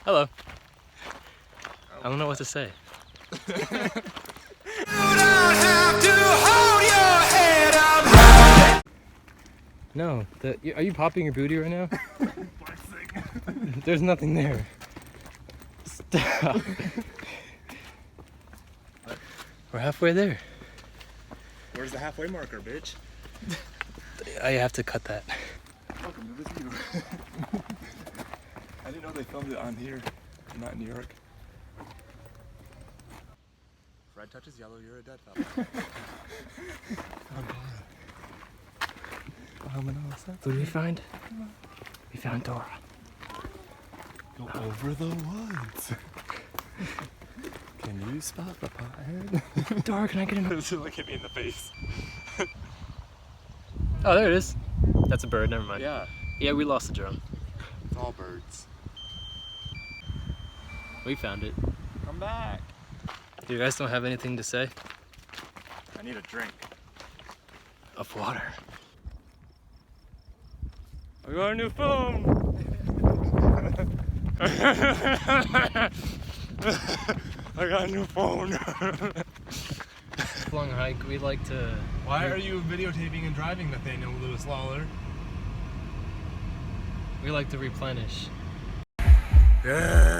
Hello. I don't know what to say. No, are you popping your booty right now? There's nothing there. Stop. We're halfway there. Where's the halfway marker, bitch? I have to cut that. Welcome to the view. I didn't know they filmed it on here, not in New York. If red touches yellow, you're a dead fella. What did we find? We found Dora. Go over the woods. Can you spot the pothead? Dora, can I get him? Look at me in the face. Oh, there it is. That's a bird, never mind. Yeah. Yeah, we lost the drone. It's all birds. We found it. Come back. You guys don't have anything to say? I need a drink. Of water. I got a new phone! I got a new phone. Long hike, we like to... Why are you videotaping and driving, Nathaniel Lewis Lawler? We like to replenish. Yeah.